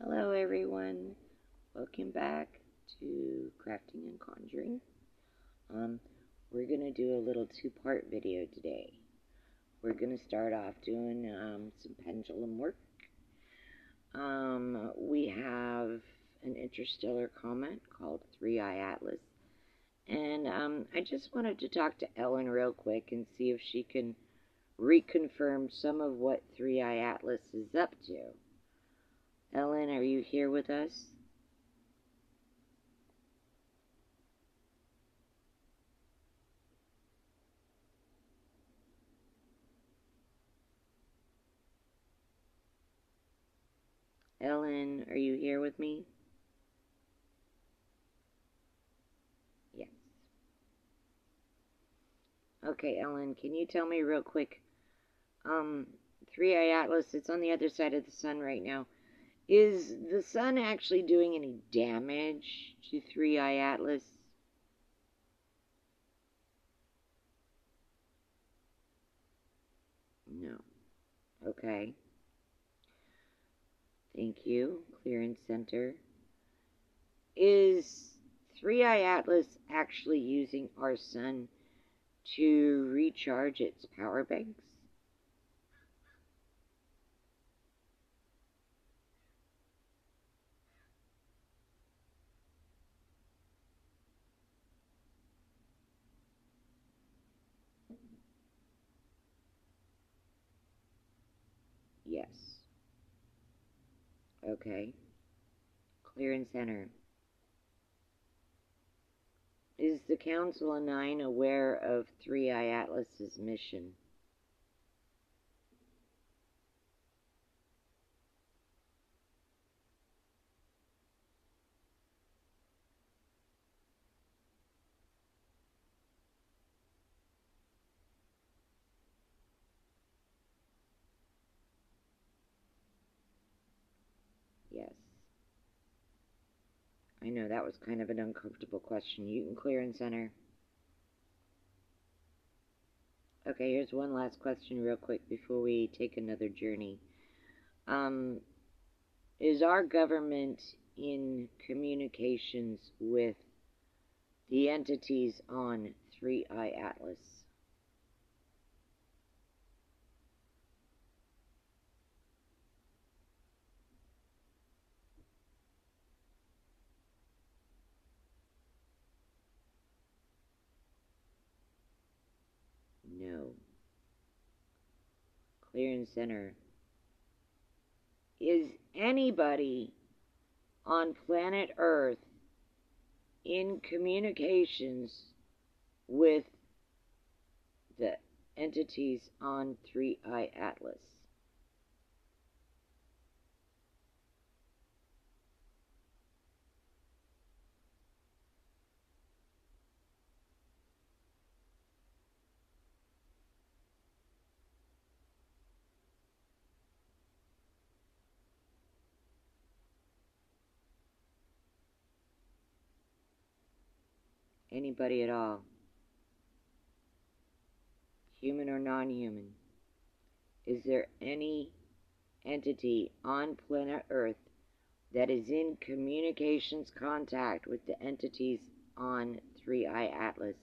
Hello everyone, welcome back to Crafting-N-Conjuring. We're going to do a little two-part video today. We're going to start off doing some pendulum work. We have an interstellar comet called 3i Atlas. And I just wanted to talk to Ellen real quick and see if she can reconfirm some of what 3i Atlas is up to. Ellen, are you here with us? Ellen, are you here with me? Yes. Okay, Ellen, can you tell me real quick, 3i Atlas, it's on the other side of the sun right now. Is the sun actually doing any damage to 3i Atlas? No. Okay. Thank you. Clearance Center. Is 3i Atlas actually using our sun to recharge its power banks? Yes. Okay. Clearance Center. Is the Council of Nine aware of 3i Atlas's mission? Yes. I know that was kind of an uncomfortable question. You can clear and center. Okay, here's one last question real quick before we take another journey. Is our government in communications with the entities on 3i Atlas? No. Clear and center. Is anybody on planet Earth in communications with the entities on 3i Atlas? Anybody at all? Human or non-human? Is there any entity on planet Earth that is in communications contact with the entities on 3i Atlas?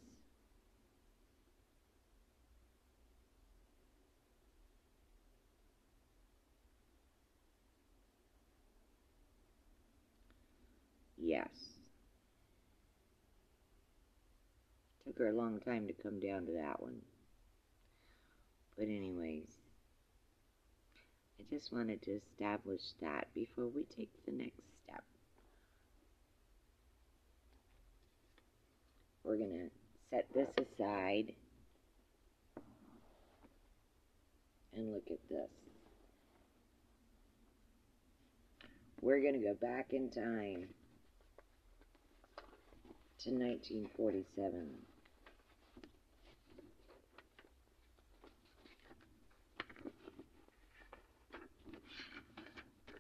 Yes. Took her a long time to come down to that one. But anyways, I just wanted to establish that before we take the next step. We're going to set this aside and look at this. We're going to go back in time to 1947.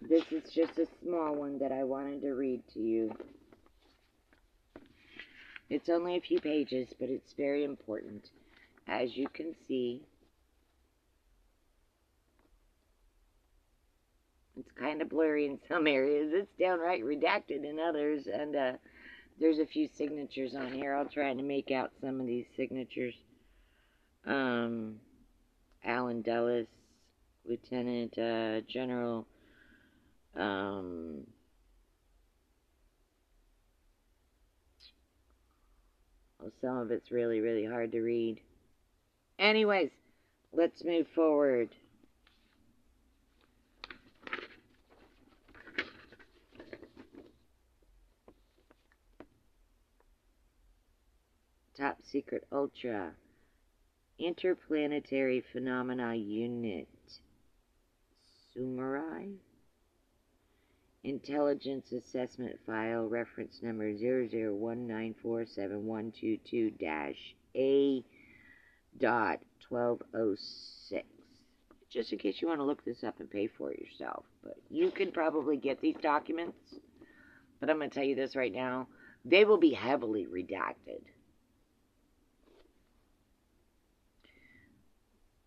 This is just a small one that I wanted to read to you. It's only a few pages, but it's very important. As you can see, It's kind of blurry in some areas. It's downright redacted in others, and there's a few signatures on here. I'll try to make out some of these signatures. Alan Dulles, Lieutenant General. Well, some of it's really, really hard to read. Anyways, let's move forward. Top Secret Ultra. Interplanetary Phenomena Unit. Sumari. Intelligence Assessment File, reference number 00194712.A.1206. Just in case you want to look this up and pay for it yourself. But you can probably get these documents. But I'm going to tell you this right now. They will be heavily redacted.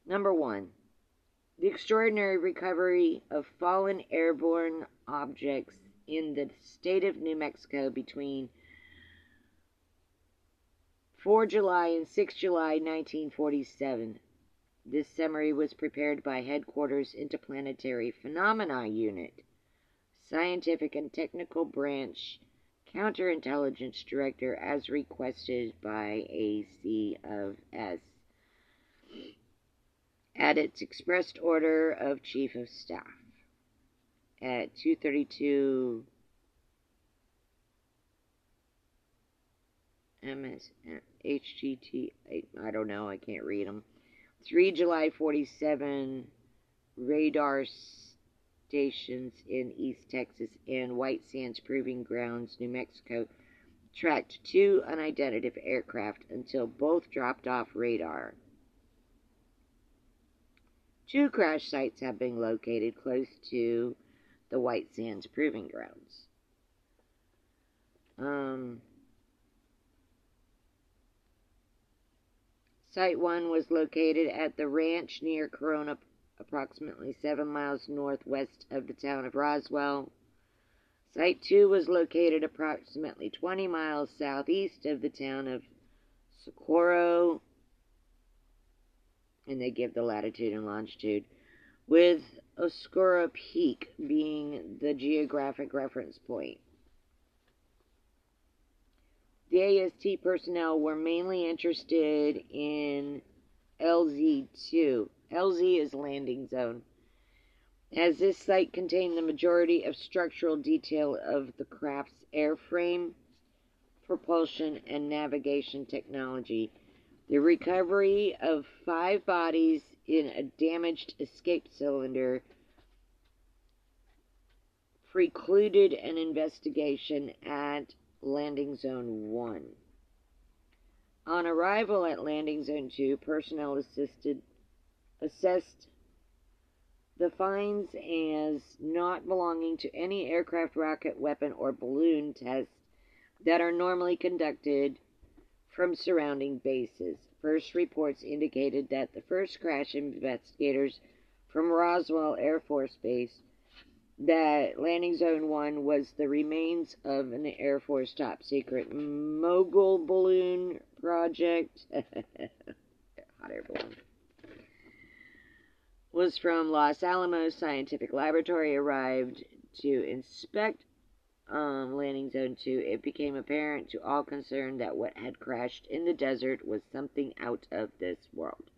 Number 1. The extraordinary recovery of fallen airborne objects in the state of New Mexico between 4 July and 6 July 1947. This summary was prepared by Headquarters Interplanetary Phenomena Unit, Scientific and Technical Branch, Counterintelligence Director, as requested by AC of S. At its expressed order of Chief of Staff. At 232 HGT, I don't know, I can't read them. 3 July 47, radar stations in East Texas and White Sands Proving Grounds, New Mexico, tracked 2 unidentified aircraft until both dropped off radar. 2 crash sites have been located close to the White Sands Proving Grounds. Site 1 was located at the ranch near Corona, approximately 7 miles northwest of the town of Roswell. Site 2 was located approximately 20 miles southeast of the town of Socorro, and they give the latitude and longitude, with Oscura Peak being the geographic reference point. The AST personnel were mainly interested in LZ-2. LZ is landing zone, as this site contained the majority of structural detail of the craft's airframe, propulsion, and navigation technology. The recovery of 5 bodies in a damaged escape cylinder precluded an investigation at Landing Zone 1. On arrival at Landing Zone 2, personnel assessed the finds as not belonging to any aircraft, rocket, weapon, or balloon tests that are normally conducted from surrounding bases. First reports indicated that the first crash investigators from Roswell Air Force Base, that Landing Zone 1 was the remains of an Air Force top secret mogul balloon project. Hot air balloon. Was from Los Alamos Scientific Laboratory, arrived to inspect Landing Zone 2, it became apparent to all concerned that what had crashed in the desert was something out of this world.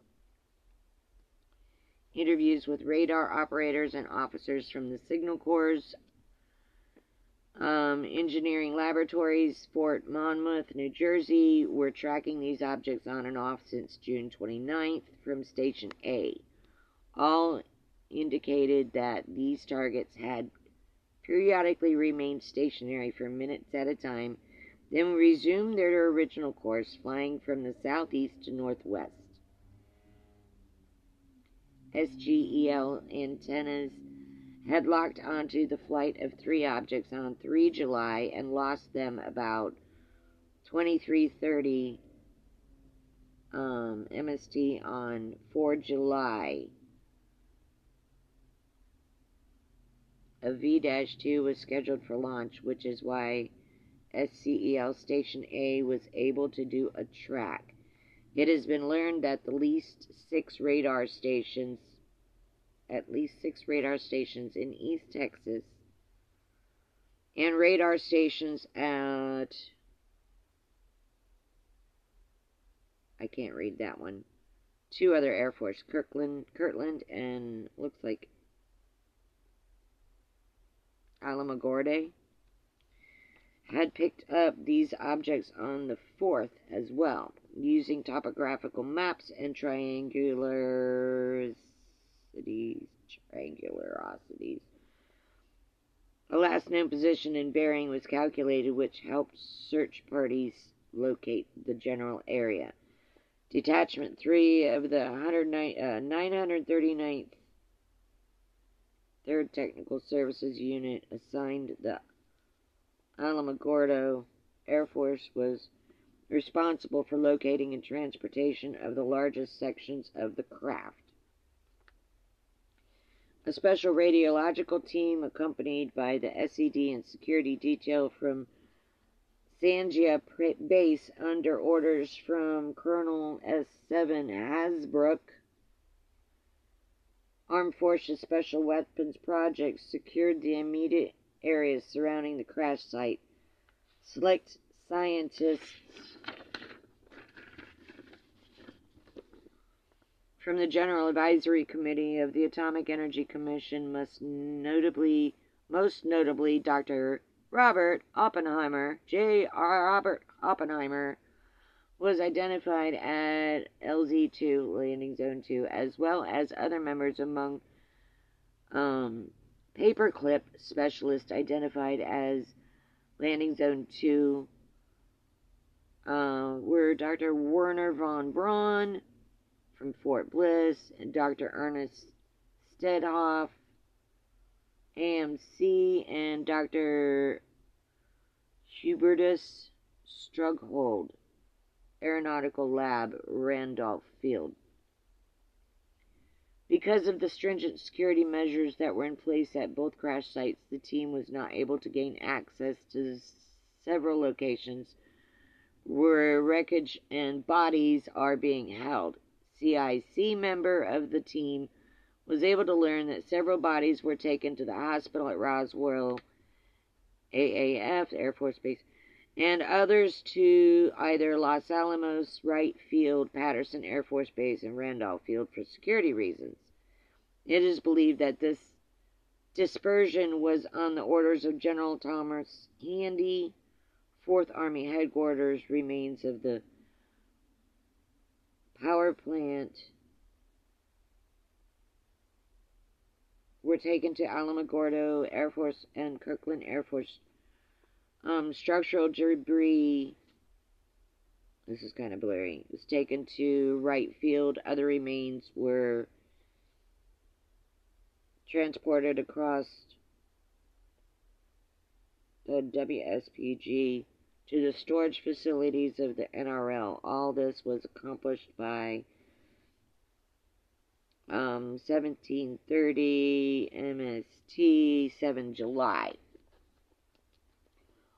Interviews with radar operators and officers from the Signal Corps engineering laboratories, Fort Monmouth, New Jersey, were tracking these objects on and off since June 29th from Station A. All indicated that these targets had periodically remained stationary for minutes at a time, then resumed their original course, flying from the southeast to northwest. SGEL antennas had locked onto the flight of 3 objects on 3 July and lost them about 23:30 MST on 4 July. a V-2 was scheduled for launch, which is why SCEL Station A was able to do a track. It has been learned that at least six radar stations in East Texas and radar stations at, I can't read that one, two other Air Force, Kirtland, and looks like Alamogordo, had picked up these objects on the 4th as well, using topographical maps and triangularities. A last known position and bearing was calculated, which helped search parties locate the general area. Detachment 3 of the 939th 3rd Technical Services Unit assigned the Alamogordo Air Force was responsible for locating and transportation of the largest sections of the craft. A special radiological team accompanied by the SED and security detail from Sanjia Base under orders from Colonel S7 Hasbrook, Armed Forces Special Weapons Project, secured the immediate areas surrounding the crash site. Select scientists from the General Advisory Committee of the Atomic Energy Commission, most notably Dr. Robert Oppenheimer, Robert Oppenheimer, was identified at LZ2, Landing Zone 2, as well as other members among paperclip specialists identified as Landing Zone 2 were Dr. Werner von Braun from Fort Bliss and Dr. Ernest Stedhoff, AMC, and Dr. Hubertus Strughold, Aeronautical Lab, Randolph Field. Because of the stringent security measures that were in place at both crash sites, the team was not able to gain access to several locations where wreckage and bodies are being held. CIC member of the team was able to learn that several bodies were taken to the hospital at Roswell AAF, Air Force Base, and others to either Los Alamos, Wright Field, Patterson Air Force Base, and Randolph Field for security reasons. It is believed that this dispersion was on the orders of General Thomas Handy, 4th Army Headquarters. Remains of the power plant were taken to Alamogordo Air Force and Kirtland Air Force. Structural debris, this is kind of blurry, was taken to Wright Field. Other remains were transported across the WSPG to the storage facilities of the NRL. All this was accomplished by 1730 MST, 7 July.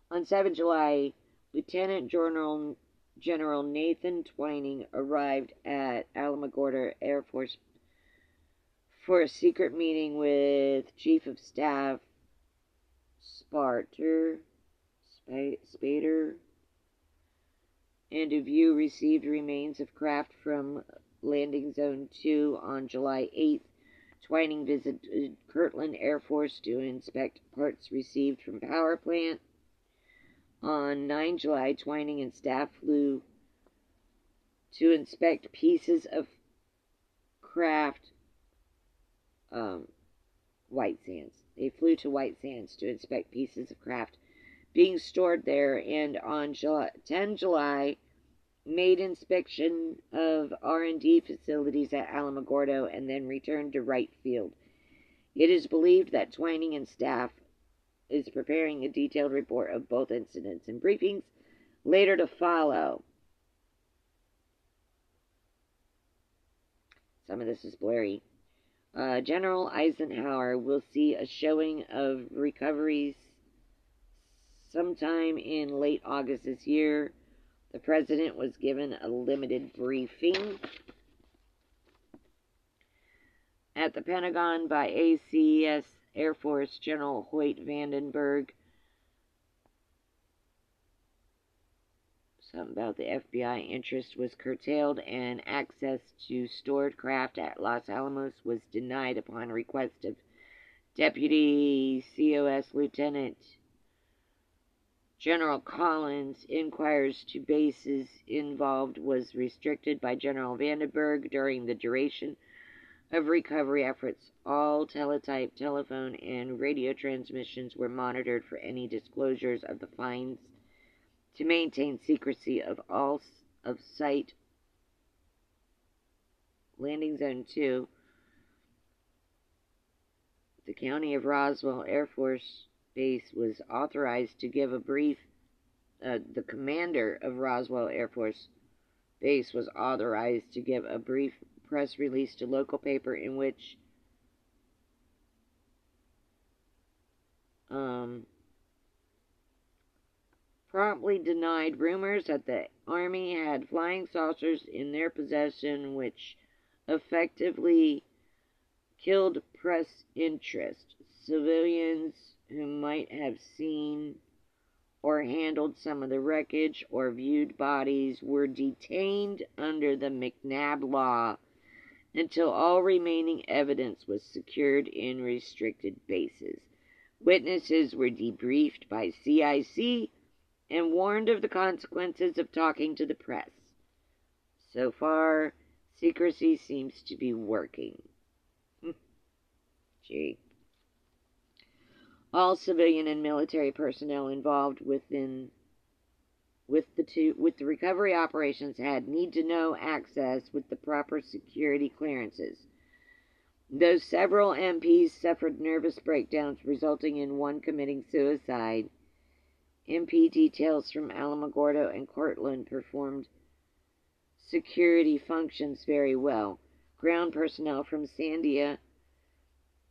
On 7 July, Lieutenant General Nathan Twining arrived at Alamogordo Air Force for a secret meeting with Chief of Staff Spader, and to view received remains of craft from Landing Zone 2 on July 8th. Twining visited Kirtland Air Force to inspect parts received from power plant. On 9 July, Twining and staff flew to inspect pieces of craft, White Sands. They flew to White Sands to inspect pieces of craft being stored there, and on 10 July, made inspection of R&D facilities at Alamogordo and then returned to Wright Field. It is believed that Twining and staff is preparing a detailed report of both incidents and briefings later to follow. Some of this is blurry. General Eisenhower will see a showing of recoveries sometime in late August this year. The president was given a limited briefing at the Pentagon by ACS Air Force General Hoyt Vandenberg. Something about the FBI interest was curtailed and access to stored craft at Los Alamos was denied upon request of Deputy COS Lieutenant General Collins. Inquiries to bases involved was restricted by General Vandenberg during the duration of recovery efforts. All teletype, telephone, and radio transmissions were monitored for any disclosures of the finds to maintain secrecy of all of Site Landing Zone 2. The County of Roswell Air Force Base was authorized to give a brief. The commander of Roswell Air Force Base was authorized to give a brief press release to local paper in which promptly denied rumors that the Army had flying saucers in their possession, which effectively killed press interest. Civilians who might have seen or handled some of the wreckage or viewed bodies were detained under the McNabb Law until all remaining evidence was secured in restricted bases. Witnesses were debriefed by CIC and warned of the consequences of talking to the press. So far, secrecy seems to be working. Gee. All civilian and military personnel involved with the recovery operations had need-to-know access with the proper security clearances. Though several MPs suffered nervous breakdowns resulting in one committing suicide, MP details from Alamogordo and Cortland performed security functions very well. Ground personnel from Sandia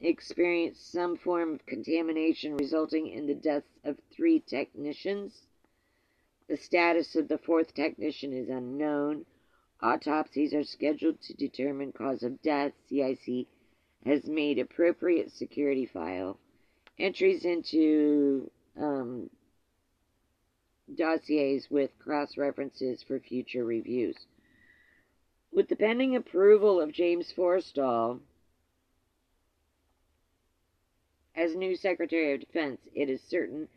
experienced some form of contamination resulting in the deaths of 3 technicians. The status of the 4th technician is unknown. Autopsies are scheduled to determine cause of death. CIC has made appropriate security file entries into dossiers with cross-references for future reviews. With the pending approval of James Forrestal as new Secretary of Defense, it is certain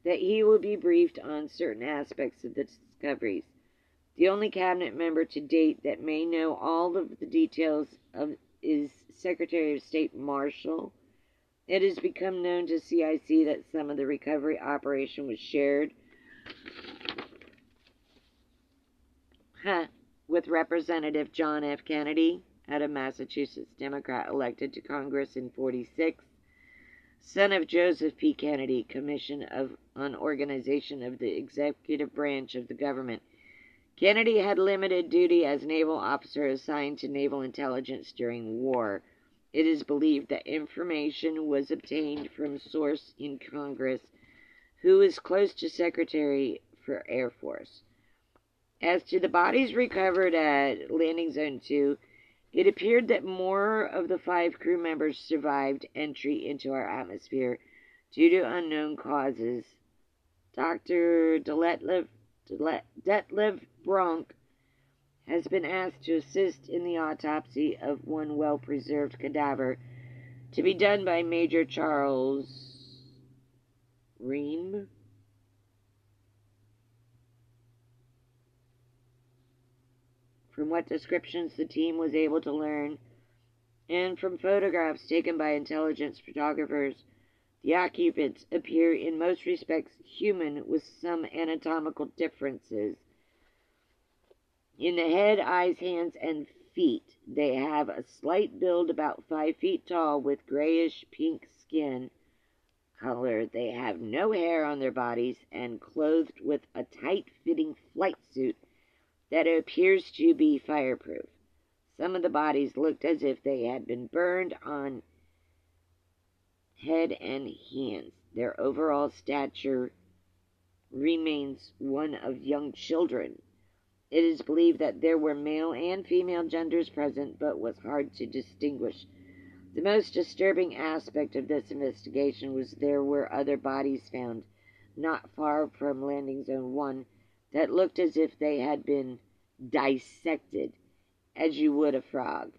that he will be briefed on certain aspects of the discoveries. The only cabinet member to date that may know all of the details is Secretary of State Marshall. It has become known to CIC that some of the recovery operation was shared with Representative John F. Kennedy, out of Massachusetts, Democrat elected to Congress in 1946, son of Joseph P. Kennedy, Commission on Organization of the Executive Branch of the Government. Kennedy had limited duty as naval officer assigned to naval intelligence during war. It is believed that information was obtained from a source in Congress who is close to Secretary for Air Force. As to the bodies recovered at Landing Zone 2, it appeared that more of the 5 crew members survived entry into our atmosphere due to unknown causes. Dr. Detlev Bronk has been asked to assist in the autopsy of one well-preserved cadaver to be done by Major Charles Ream. From what descriptions the team was able to learn, and from photographs taken by intelligence photographers, the occupants appear in most respects human with some anatomical differences. In the head, eyes, hands, and feet, they have a slight build about 5 feet tall with grayish pink skin color. They have no hair on their bodies and clothed with a tight-fitting flight suit that appears to be fireproof. Some of the bodies looked as if they had been burned on head and hands. Their overall stature remains one of young children. It is believed that there were male and female genders present, but was hard to distinguish. The most disturbing aspect of this investigation was there were other bodies found not far from Landing Zone 1 that looked as if they had been dissected, as you would a frog.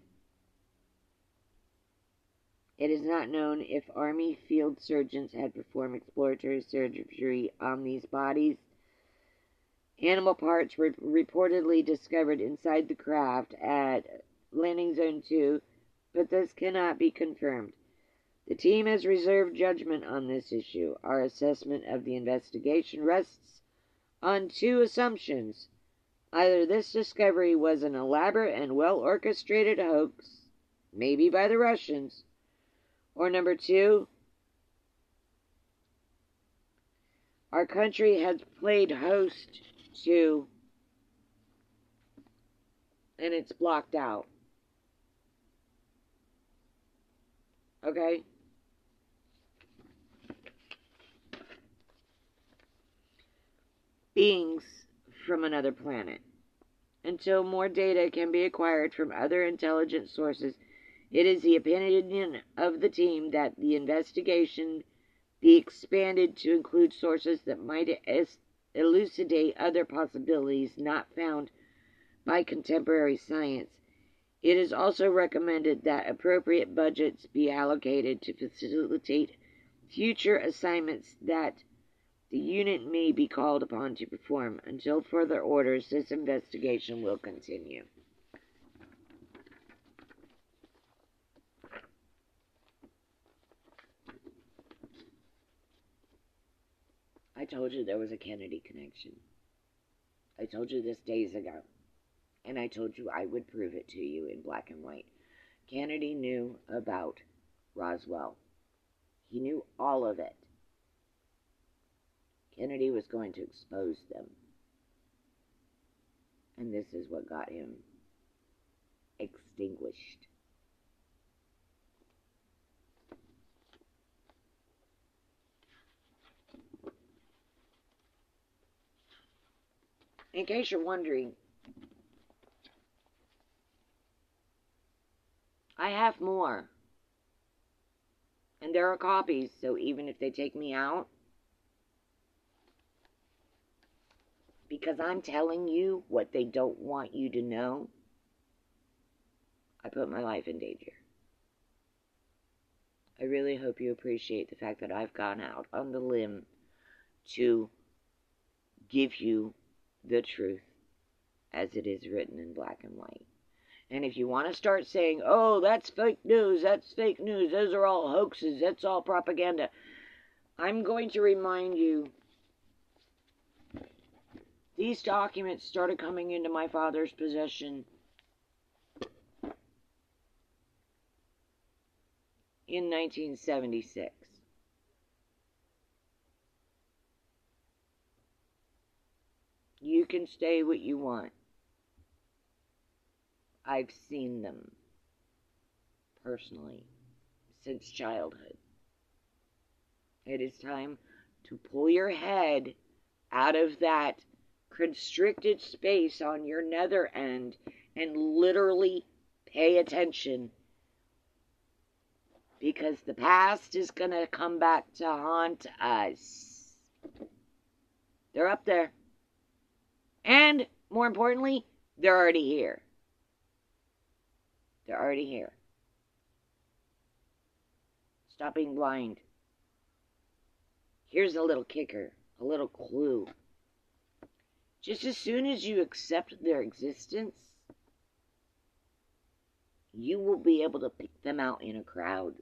It is not known if Army field surgeons had performed exploratory surgery on these bodies. Animal parts were reportedly discovered inside the craft at Landing Zone 2, but this cannot be confirmed. The team has reserved judgment on this issue. Our assessment of the investigation rests on two assumptions. Either this discovery was an elaborate and well-orchestrated hoax, maybe by the Russians, or number two, our country has played host to, and it's blocked out. Okay? Beings from another planet. Until more data can be acquired from other intelligent sources, it is the opinion of the team that the investigation be expanded to include sources that might elucidate other possibilities not found by contemporary science. It is also recommended that appropriate budgets be allocated to facilitate future assignments that the unit may be called upon to perform. Until further orders, this investigation will continue. I told you there was a Kennedy connection. I told you this days ago. And I told you I would prove it to you in black and white. Kennedy knew about Roswell. He knew all of it. Kennedy was going to expose them. And this is what got him extinguished. In case you're wondering, I have more. And there are copies, so even if they take me out, because I'm telling you what they don't want you to know, I put my life in danger. I really hope you appreciate the fact that I've gone out on the limb to give you the truth as it is written in black and white. And if you want to start saying, oh, that's fake news, those are all hoaxes, that's all propaganda, I'm going to remind you, these documents started coming into my father's possession in 1976. You can say what you want. I've seen them personally since childhood. It is time to pull your head out of that constricted space on your nether end and literally pay attention, because the past is going to come back to haunt us. They're up there. And, more importantly, they're already here. They're already here. Stop being blind. Here's a little kicker, a little clue. Just as soon as you accept their existence, you will be able to pick them out in a crowd.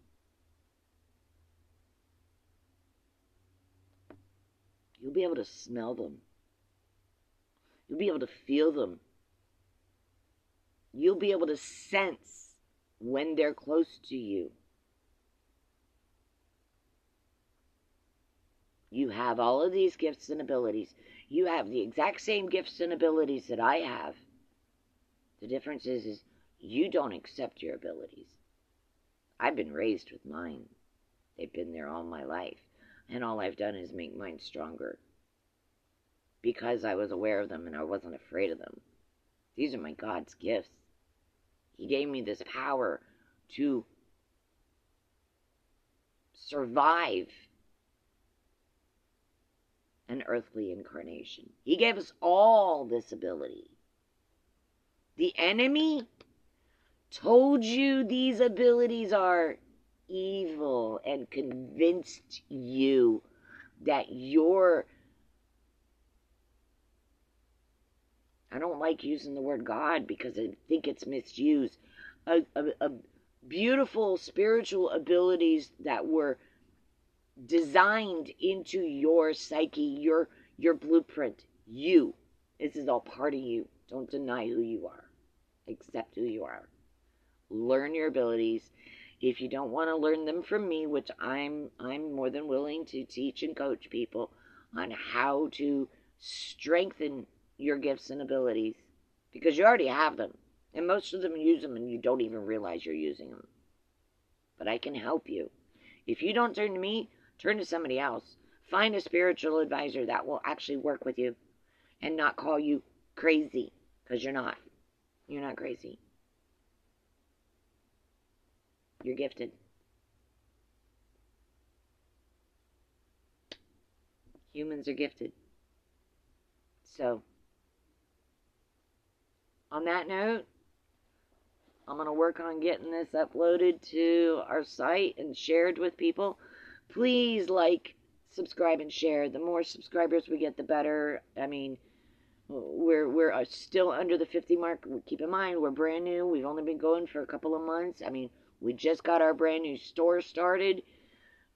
You'll be able to smell them. You'll be able to feel them. You'll be able to sense when they're close to you. You have all of these gifts and abilities. You have the exact same gifts and abilities that I have. The difference is You don't accept your abilities. I've been raised with mine. They've been there all my life. And all I've done is make mine stronger. Because I was aware of them and I wasn't afraid of them. These are my God's gifts. He gave me this power to survive an earthly incarnation. He gave us all this ability. The enemy told you these abilities are evil and convinced you that you're, I don't like using the word God because I think it's misused, a beautiful spiritual abilities that were designed into your psyche, your blueprint. You. This is all part of you. Don't deny who you are. Accept who you are. Learn your abilities. If you don't want to learn them from me, which I'm more than willing to teach and coach people on how to strengthen your gifts and abilities, because you already have them, and most of them use them and you don't even realize you're using them. But I can help you. If you don't turn to me, turn to somebody else. Find a spiritual advisor that will actually work with you and not call you crazy, because you're not. You're not crazy. You're gifted. Humans are gifted. So, on that note, I'm going to work on getting this uploaded to our site and shared with people. Please like, subscribe, and share. The more subscribers we get, the better. I mean, we're still under the 50 mark. Keep in mind, we're brand new. We've only been going for a couple of months. I mean, we just got our brand new store started.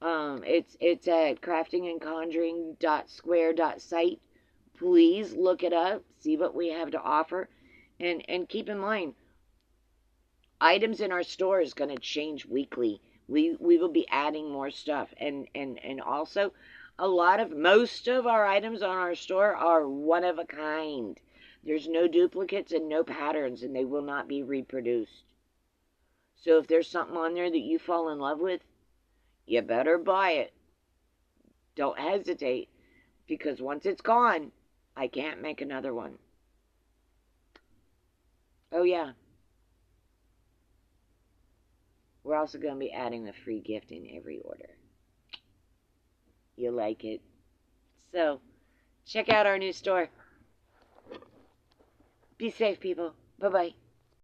It's at crafting-and-conjuring.square.site. Please look it up. See what we have to offer. And keep in mind, items in our store is going to change weekly. We will be adding more stuff. And also, most of our items on our store are one of a kind. There's no duplicates and no patterns, and they will not be reproduced. So if there's something on there that you fall in love with, you better buy it. Don't hesitate, because once it's gone, I can't make another one. Oh yeah. We're also going to be adding a free gift in every order. You like it? So, check out our new store. Be safe, people. Bye-bye.